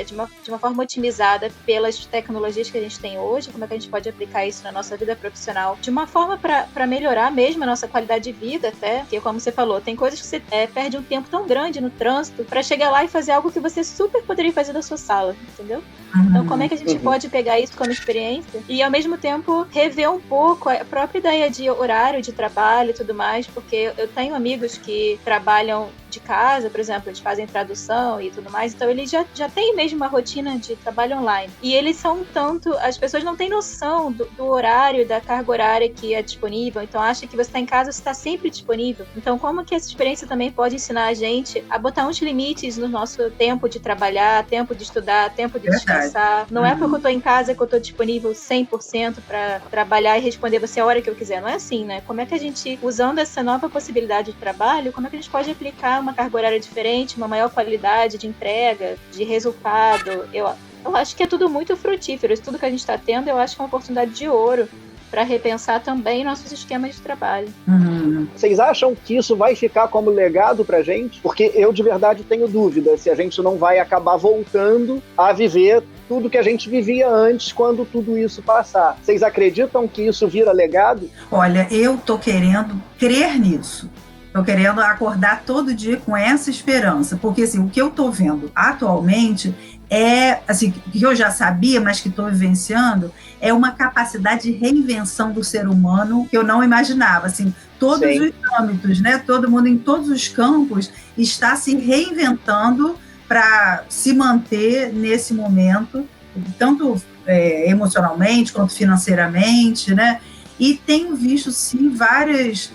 de uma forma otimizada pelas tecnologias que a gente tem hoje, como é que a gente pode aplicar isso na nossa vida profissional, de uma forma para melhorar mesmo a nossa qualidade de vida até, porque como você falou, tem coisas que você perde um tempo tão grande no trânsito para chegar lá e fazer algo que você super poderia fazer da sua sala, entendeu? Então, como é que a gente pode pegar isso como experiência e, ao mesmo tempo, rever um pouco a própria ideia de horário de trabalho e tudo mais, porque eu tenho amigos que trabalham de casa, por exemplo, eles fazem tradução e tudo mais, então eles já têm mesmo uma rotina de trabalho online. E eles são tanto... As pessoas não têm noção do horário, da carga horária que é disponível, então acha que você está em casa, você está sempre disponível. Então, como que essa experiência também pode ensinar a gente a botar uns limites no nosso tempo de trabalhar, tempo de estudar, tempo de descansar. Não é porque eu tô em casa que eu tô disponível 100% para trabalhar e responder você a hora que eu quiser. Não é assim, né? Como é que a gente, usando essa nova possibilidade de trabalho, como é que a gente pode aplicar uma carga horária diferente, uma maior qualidade de entrega, de resultado? Eu acho que é tudo muito frutífero. Isso tudo que a gente está tendo, eu acho que é uma oportunidade de ouro para repensar também nossos esquemas de trabalho. Vocês acham que isso vai ficar como legado pra gente? Porque eu de verdade tenho dúvida se a gente não vai acabar voltando a viver tudo que a gente vivia antes quando tudo isso passar. Vocês acreditam que isso vira legado? Olha, eu tô querendo crer nisso. Estou querendo acordar todo dia com essa esperança, porque assim, o que eu estou vendo atualmente é, assim, que eu já sabia, mas que estou vivenciando, é uma capacidade de reinvenção do ser humano que eu não imaginava. Assim, todos os âmbitos, né? Todo mundo em todos os campos está se reinventando para se manter nesse momento, tanto emocionalmente quanto financeiramente, né? E tenho visto, sim, vários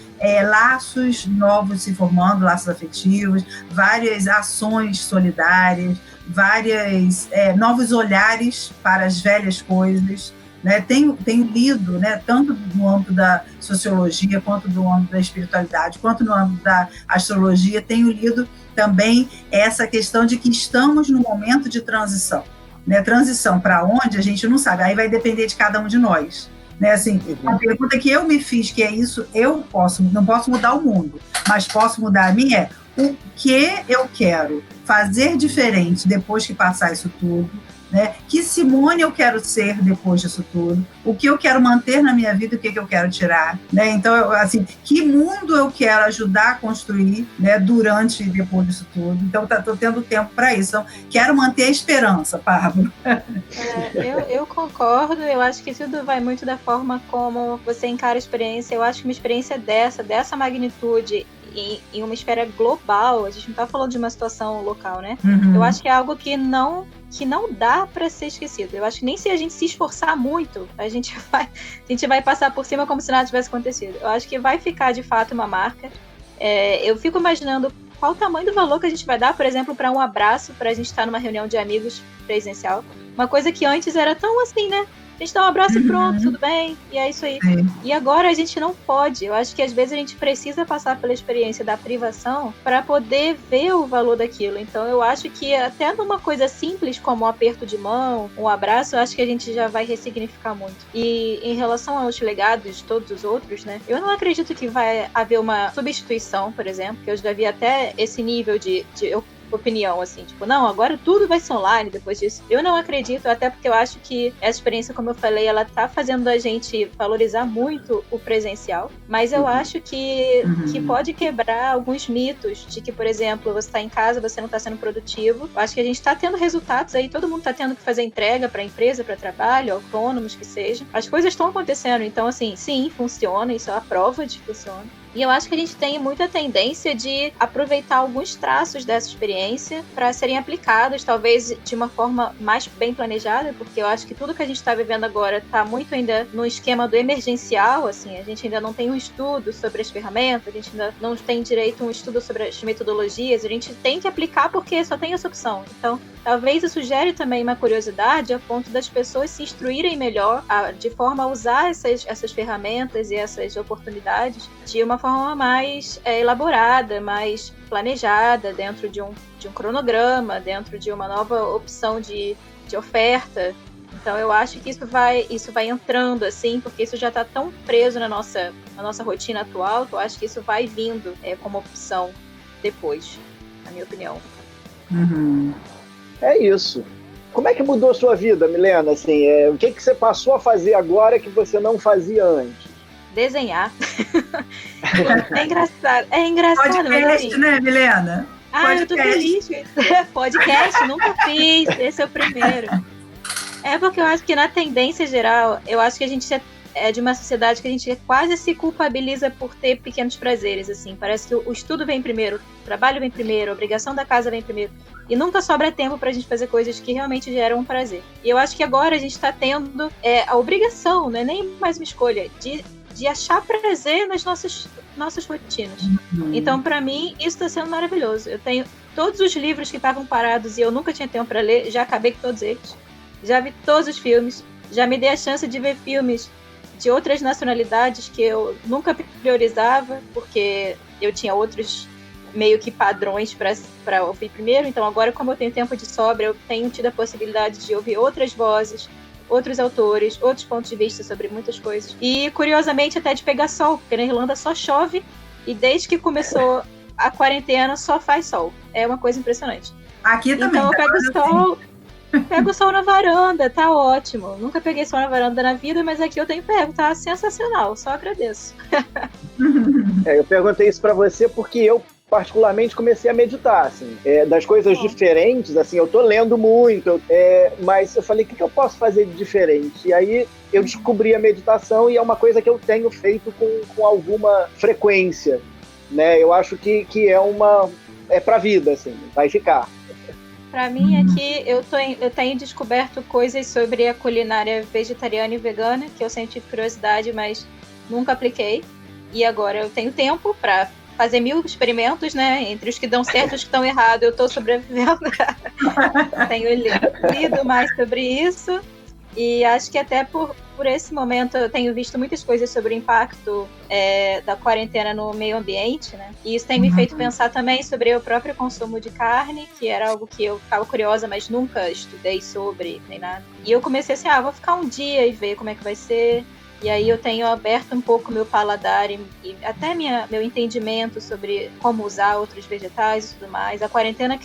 laços novos se formando, laços afetivos, várias ações solidárias, vários novos olhares para as velhas coisas. Né? Tenho lido, né, tanto no âmbito da sociologia, quanto no âmbito da espiritualidade, quanto no âmbito da astrologia, tenho lido também essa questão de que estamos num momento de transição. Né? Transição para onde, a gente não sabe, aí vai depender de cada um de nós. Né, assim, a pergunta que eu me fiz, que é isso, não posso mudar o mundo, mas posso mudar a mim, o que eu quero fazer diferente depois que passar isso tudo, né? Que Simone eu quero ser depois disso tudo, o que eu quero manter na minha vida, o que eu quero tirar, né? Então, assim, que mundo eu quero ajudar a construir, né, durante e depois disso tudo. Então, estou tendo tempo para isso. Então, quero manter a esperança, Pablo. Eu concordo, eu acho que tudo vai muito da forma como você encara a experiência. Eu acho que uma experiência dessa magnitude em uma esfera global, a gente não está falando de uma situação local, né? Eu acho que é algo que não dá para ser esquecido. Eu acho que nem se a gente se esforçar muito, a gente vai passar por cima como se nada tivesse acontecido. Eu acho que vai ficar de fato uma marca. Eu fico imaginando qual o tamanho do valor que a gente vai dar, por exemplo, para um abraço, para a gente estar numa reunião de amigos presencial. Uma coisa que antes era tão assim, né? A gente dá um abraço e pronto, tudo bem, e é isso aí. E agora a gente não pode. Eu acho que às vezes a gente precisa passar pela experiência da privação para poder ver o valor daquilo. Então eu acho que até numa coisa simples como um aperto de mão, um abraço, eu acho que a gente já vai ressignificar muito. E em relação aos legados de todos os outros, né? Eu não acredito que vai haver uma substituição, por exemplo, que eu já vi até esse nível de opinião, assim, tipo, não, agora tudo vai ser online depois disso. Eu não acredito, até porque eu acho que essa experiência, como eu falei, ela tá fazendo a gente valorizar muito o presencial, mas eu acho que pode quebrar alguns mitos de que, por exemplo, você tá em casa, você não tá sendo produtivo. Eu acho que a gente tá tendo resultados aí, todo mundo tá tendo que fazer entrega pra empresa, pra trabalho, autônomos que seja. As coisas estão acontecendo, então, assim, sim, funciona, isso é a prova de que funciona. E eu acho que a gente tem muita tendência de aproveitar alguns traços dessa experiência para serem aplicados, talvez de uma forma mais bem planejada, porque eu acho que tudo que a gente está vivendo agora está muito ainda no esquema do emergencial, assim, a gente ainda não tem um estudo sobre as ferramentas, a gente ainda não tem direito a um estudo sobre as metodologias, a gente tem que aplicar porque só tem essa opção. Então, talvez isso gere também uma curiosidade a ponto das pessoas se instruírem melhor de forma a usar essas ferramentas e essas oportunidades de uma forma mais elaborada, mais planejada, dentro de um cronograma, dentro de uma nova opção de oferta. Então eu acho que isso vai entrando assim, porque isso já está tão preso na nossa rotina atual, que eu acho que isso vai vindo como opção depois, na minha opinião. Uhum. É isso. Como é que mudou a sua vida, Milena? Assim, o que você passou a fazer agora que você não fazia antes? Desenhar. É engraçado. É engraçado. Podcast, assim, né, Milena? Eu tô feliz. Podcast, nunca fiz. Esse é o primeiro. É porque eu acho que na tendência geral, eu acho que a gente é de uma sociedade que a gente quase se culpabiliza por ter pequenos prazeres, assim. Parece que o estudo vem primeiro, o trabalho vem primeiro, a obrigação da casa vem primeiro. E nunca sobra tempo pra gente fazer coisas que realmente geram um prazer. E eu acho que agora a gente tá tendo a obrigação, não é nem mais uma escolha, de achar prazer nas nossas rotinas. Então, pra mim, isso tá sendo maravilhoso. Eu tenho todos os livros que estavam parados e eu nunca tinha tempo pra ler, já acabei com todos eles. Já vi todos os filmes, já me dei a chance de ver filmes de outras nacionalidades que eu nunca priorizava, porque eu tinha outros meio que padrões para ouvir primeiro. Então agora, como eu tenho tempo de sobra, eu tenho tido a possibilidade de ouvir outras vozes, outros autores, outros pontos de vista sobre muitas coisas. E, curiosamente, até de pegar sol, porque na Irlanda só chove e desde que começou a quarentena só faz sol. É uma coisa impressionante. Aqui também. Então eu pego sol... Pego sol na varanda, tá ótimo. Nunca peguei sol na varanda na vida, mas aqui eu tenho pego, tá sensacional, só agradeço. Eu perguntei isso pra você porque eu particularmente comecei a meditar, assim, das coisas diferentes, assim, eu tô lendo muito, mas eu falei, o que eu posso fazer de diferente? E aí eu descobri a meditação e é uma coisa que eu tenho feito com alguma frequência, né? Eu acho que é pra vida, assim, vai ficar. Pra mim aqui, eu tenho descoberto coisas sobre a culinária vegetariana e vegana, que eu sempre tive curiosidade, mas nunca apliquei. E agora eu tenho tempo pra fazer 1000 experimentos, né? Entre os que dão certo e os que estão errados, eu tô sobrevivendo. Tenho lido mais sobre isso. E acho que até por esse momento eu tenho visto muitas coisas sobre o impacto da quarentena no meio ambiente, né? E isso tem me feito pensar também sobre o próprio consumo de carne, que era algo que eu ficava curiosa, mas nunca estudei sobre, nem nada. E eu comecei assim, vou ficar um dia e ver como é que vai ser. E aí eu tenho aberto um pouco meu paladar e até meu entendimento sobre como usar outros vegetais e tudo mais. A quarentena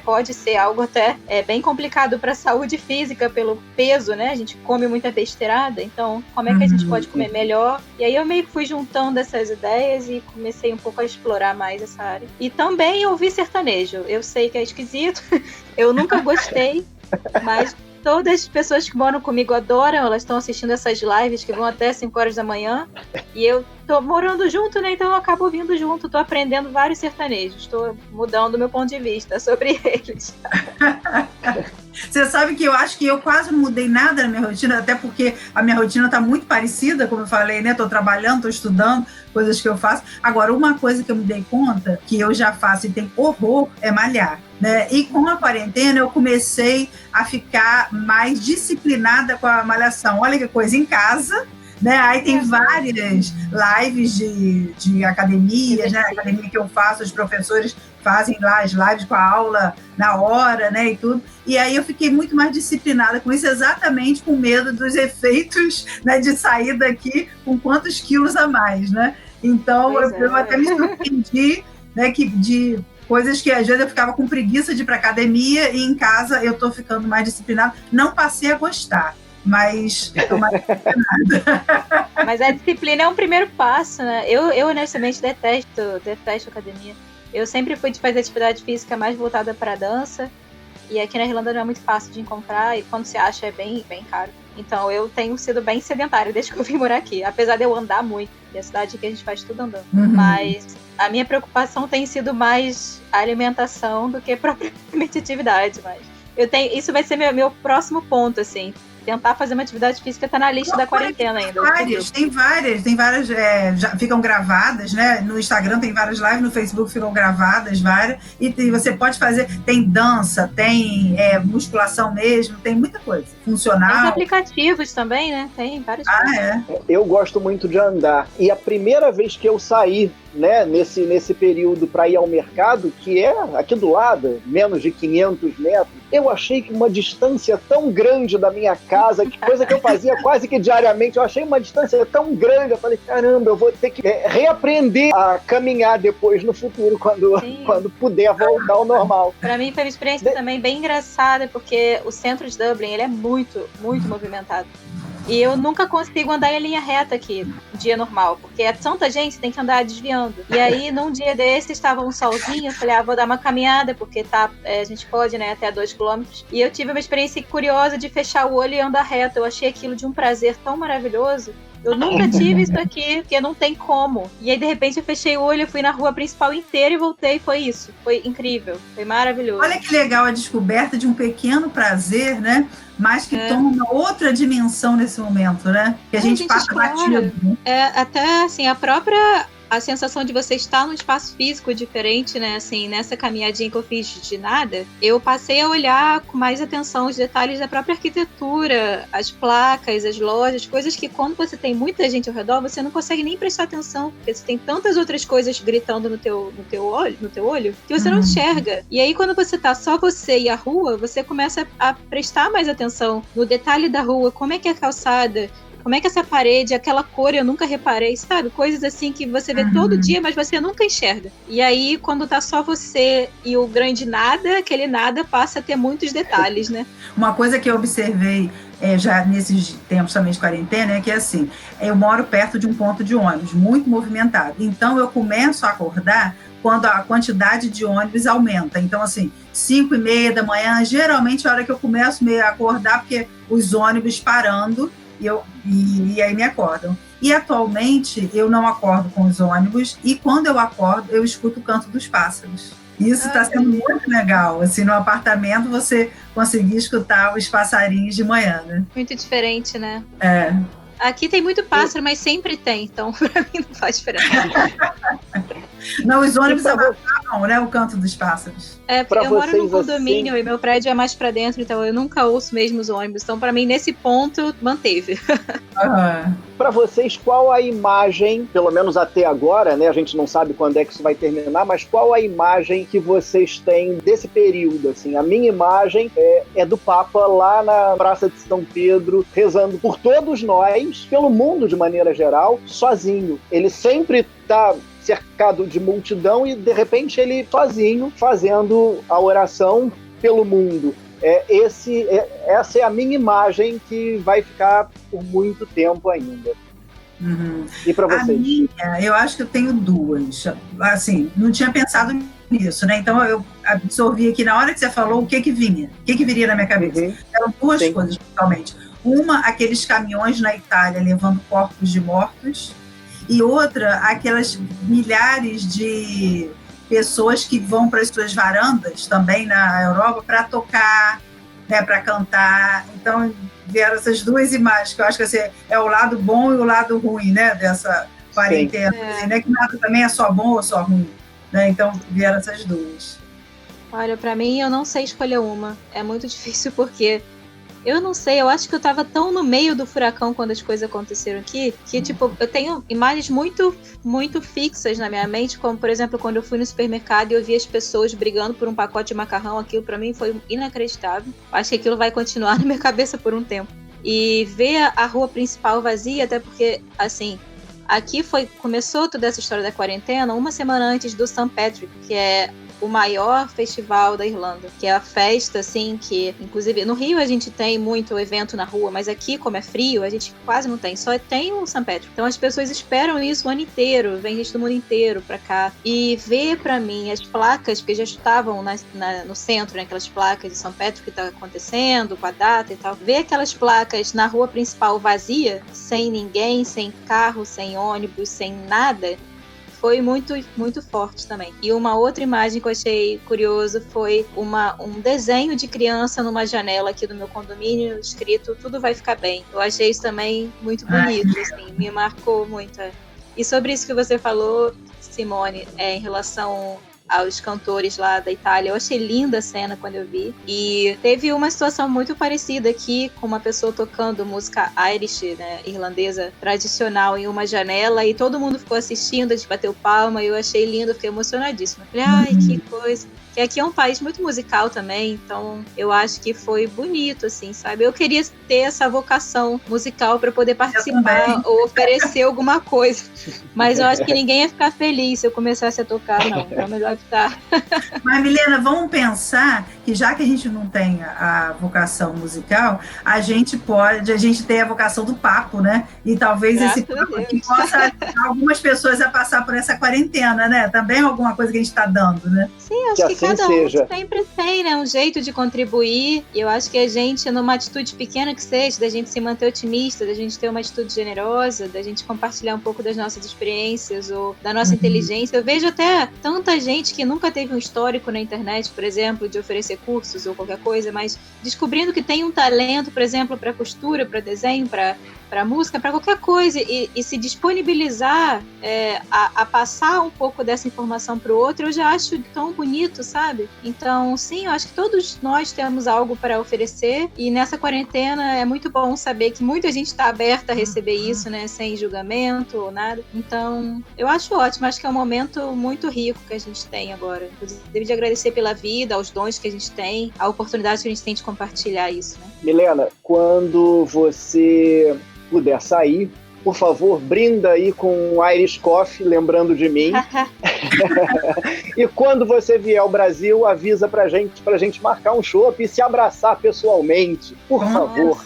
pode ser algo até bem complicado para a saúde física pelo peso, né? A gente come muita besteirada, então como é que a gente pode comer melhor? E aí eu meio que fui juntando essas ideias e comecei um pouco a explorar mais essa área. E também ouvi sertanejo. Eu sei que é esquisito, eu nunca gostei, mas... Todas as pessoas que moram comigo adoram, elas estão assistindo essas lives que vão até 5 horas da manhã. E eu tô morando junto, né? Então eu acabo vindo junto, tô aprendendo vários sertanejos. Tô mudando o meu ponto de vista sobre eles. Você sabe que eu acho que eu quase não mudei nada na minha rotina, até porque a minha rotina tá muito parecida, como eu falei, né? Tô trabalhando, tô estudando, coisas que eu faço. Agora, uma coisa que eu me dei conta, que eu já faço e tem horror, é malhar. Né? E com a quarentena eu comecei a ficar mais disciplinada com a malhação. Olha que coisa, em casa, né? Aí tem várias lives de academias, né? A academia que eu faço, os professores fazem lá as lives com a aula na hora, né? E tudo. E aí eu fiquei muito mais disciplinada com isso, exatamente com medo dos efeitos, né, de sair daqui com quantos quilos a mais, né? Então eu até me surpreendi, né, de coisas que às vezes eu ficava com preguiça de ir para academia e em casa eu tô ficando mais disciplinada. Não passei a gostar, mas tô mais disciplinada. Mas a disciplina é um primeiro passo, né? Eu honestamente detesto academia. Eu sempre fui de fazer atividade física mais voltada para a dança, e aqui na Irlanda não é muito fácil de encontrar, e quando se acha é bem, bem caro. Então eu tenho sido bem sedentária desde que eu vim morar aqui, apesar de eu andar muito. porque a cidade aqui a gente faz tudo andando. Mas a minha preocupação tem sido mais a alimentação do que propriamente atividade, mas isso vai ser meu próximo ponto, assim. Tentar fazer uma atividade física tá na lista da quarentena ainda. Tem várias, já ficam gravadas, né? No Instagram tem várias lives, no Facebook ficam gravadas várias, e você pode fazer, tem dança, tem musculação mesmo, tem muita coisa, funcional. Tem os aplicativos também, né? Tem vários. Eu gosto muito de andar, e a primeira vez que eu saí, né, nesse período para ir ao mercado, que é aqui do lado, menos de 500 metros, eu achei que uma distância tão grande da minha casa, que coisa que eu fazia quase que diariamente, eu achei uma distância tão grande, eu falei, caramba, eu vou ter que reaprender a caminhar depois no futuro, quando puder voltar ao normal. Para mim foi uma experiência também bem engraçada, porque o centro de Dublin, ele é muito, muito movimentado. E eu nunca consigo andar em linha reta aqui, no dia normal, porque é tanta gente, tem que andar desviando. E aí, num dia desses, estava um solzinho, eu falei, vou dar uma caminhada, porque a gente pode, né, até 2 km. E eu tive uma experiência curiosa de fechar o olho e andar reto. Eu achei aquilo de um prazer tão maravilhoso. Eu nunca tive isso aqui, porque não tem como. E aí, de repente, eu fechei o olho, eu fui na rua principal inteira e voltei, foi isso. Foi incrível, foi maravilhoso. Olha que legal a descoberta de um pequeno prazer, né? Mas que toma uma outra dimensão nesse momento, né? Que a gente passa batido. Até, assim, a sensação de você estar num espaço físico diferente, né? Assim, nessa caminhadinha que eu fiz de nada, eu passei a olhar com mais atenção os detalhes da própria arquitetura, as placas, as lojas, coisas que quando você tem muita gente ao redor, você não consegue nem prestar atenção, porque você tem tantas outras coisas gritando no teu olho, que você não enxerga. E aí, quando você tá só você e a rua, você começa a prestar mais atenção no detalhe da rua, como é que é a calçada, como é que essa parede, aquela cor eu nunca reparei, sabe? Coisas assim que você vê todo dia, mas você nunca enxerga. E aí, quando tá só você e o grande nada, aquele nada passa a ter muitos detalhes, né? Uma coisa que eu observei já nesses tempos também de quarentena é que, assim, eu moro perto de um ponto de ônibus muito movimentado. Então, eu começo a acordar quando a quantidade de ônibus aumenta. Então, assim, 5:30 da manhã, geralmente é a hora que eu começo a acordar, porque os ônibus parando, e aí me acordam. E atualmente eu não acordo com os ônibus, e quando eu acordo eu escuto o canto dos pássaros. Isso está sendo muito legal, assim, no apartamento você conseguir escutar os passarinhos de manhã, né? Muito diferente, né? Aqui tem muito pássaro, mas sempre tem, então pra mim não faz diferença. Não, os ônibus abafam, né, o canto dos pássaros. Eu moro num condomínio assim, e meu prédio é mais pra dentro, então eu nunca ouço mesmo os ônibus. Então, pra mim, nesse ponto, manteve. Pra vocês, qual a imagem, pelo menos até agora, né? A gente não sabe quando é que isso vai terminar, mas qual a imagem que vocês têm desse período, assim? A minha imagem é do Papa lá na Praça de São Pedro, rezando por todos nós, pelo mundo de maneira geral, sozinho. Ele sempre tá cercado de multidão e, de repente, ele sozinho fazendo a oração pelo mundo. Essa é a minha imagem que vai ficar por muito tempo ainda. E para vocês? Eu acho que eu tenho 2. Assim, não tinha pensado nisso, né? Então eu absorvi aqui na hora que você falou o que vinha, o que viria na minha cabeça. Eram 2 coisas, principalmente. Uma, aqueles caminhões na Itália levando corpos de mortos, e outra, aquelas milhares de pessoas que vão para as suas varandas também na Europa para tocar, né, para cantar. Então vieram essas 2 imagens, que eu acho que assim, é o lado bom e o lado ruim, né, dessa quarentena. Assim, né, que nada também é só bom ou só ruim, né? Então vieram essas 2. Olha, para mim eu não sei escolher uma. É muito difícil porque eu não sei, eu acho que eu tava tão no meio do furacão quando as coisas aconteceram aqui, que, tipo, eu tenho imagens muito, muito fixas na minha mente, como, por exemplo, quando eu fui no supermercado e eu vi as pessoas brigando por um pacote de macarrão, aquilo pra mim foi inacreditável. Acho que aquilo vai continuar na minha cabeça por um tempo. E ver a rua principal vazia, até porque, assim, aqui começou toda essa história da quarentena uma semana antes do St. Patrick, que é o maior festival da Irlanda, que é a festa, assim, que, inclusive, no Rio a gente tem muito evento na rua, mas aqui, como é frio, a gente quase não tem, só tem o St. Patrick. Então as pessoas esperam isso o ano inteiro, vem gente do mundo inteiro pra cá, e ver pra mim as placas, porque já estavam no centro, né, aquelas placas de St. Patrick que tá acontecendo, com a data e tal, ver aquelas placas na rua principal vazia, sem ninguém, sem carro, sem ônibus, sem nada, foi muito, muito forte também. E uma outra imagem que eu achei curioso foi um desenho de criança numa janela aqui do meu condomínio, escrito "Tudo vai ficar bem". Eu achei isso também muito bonito, assim, me marcou muito. E sobre isso que você falou, Simone, em relação aos cantores lá da Itália, eu achei linda a cena quando eu vi. E teve uma situação muito parecida aqui, com uma pessoa tocando música Irish, né, irlandesa, tradicional, em uma janela, e todo mundo ficou assistindo, a gente bateu palma, e eu achei lindo, eu fiquei emocionadíssima. Falei, ai, que coisa. Que aqui é um país muito musical também, então eu acho que foi bonito, assim, sabe? Eu queria ter essa vocação musical para poder participar ou oferecer alguma coisa, mas eu acho que ninguém ia ficar feliz se eu começasse a tocar, não. Então é melhor evitar. Mas, Milena, vamos pensar que já que a gente não tem a vocação musical, a gente tem a vocação do papo, né? E talvez esse papo aqui possa ajudar algumas pessoas a passar por essa quarentena, né? Também é alguma coisa que a gente está dando, né? Sim, acho que cada um sempre tem, né, um jeito de contribuir, e eu acho que a gente, numa atitude pequena que seja, da gente se manter otimista, da gente ter uma atitude generosa, da gente compartilhar um pouco das nossas experiências ou da nossa inteligência. Eu vejo até tanta gente que nunca teve um histórico na internet, por exemplo, de oferecer cursos ou qualquer coisa, mas descobrindo que tem um talento, por exemplo, para costura, para desenho, para música, para qualquer coisa, e se disponibilizar a passar um pouco dessa informação para o outro, eu já acho tão bonito, sabe? Então, sim, eu acho que todos nós temos algo para oferecer, e nessa quarentena é muito bom saber que muita gente está aberta a receber isso, né, sem julgamento ou nada. Então, eu acho ótimo, acho que é um momento muito rico que a gente tem agora. Inclusive de agradecer pela vida, aos dons que a gente tem, a oportunidade que a gente tem de compartilhar isso, né? Milena, quando você puder sair, por favor, brinda aí com um Irish Coffee, lembrando de mim. E quando você vier ao Brasil, avisa pra gente marcar um chopp e se abraçar pessoalmente, por favor.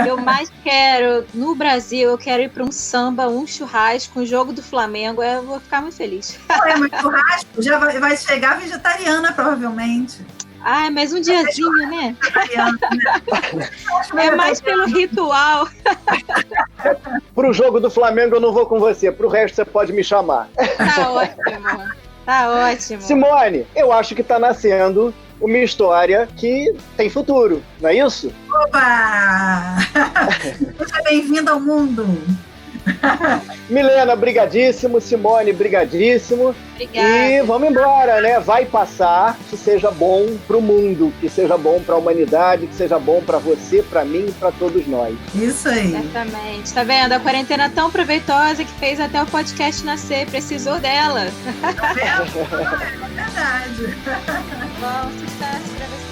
Eu mais quero, no Brasil, eu quero ir para um samba, um churrasco, um jogo do Flamengo, eu vou ficar muito feliz. Mas churrasco já vai chegar vegetariana, provavelmente. Ah, mas um diazinho, né? É mais pelo ritual. Pro jogo do Flamengo eu não vou com você, pro resto você pode me chamar. Tá ótimo. Tá ótimo. Simone, eu acho que tá nascendo uma história que tem futuro, não é isso? Opa! Seja bem-vindo ao mundo. Milena, brigadíssimo. Simone, brigadíssimo. Obrigada. E vamos embora, né? Vai passar, que seja bom pro mundo, que seja bom pra humanidade, que seja bom pra você, pra mim e pra todos nós. Isso aí. Exatamente. Tá vendo? A quarentena tão proveitosa que fez até o podcast nascer. Precisou dela. Tá vendo? É verdade. Bom sucesso pra você.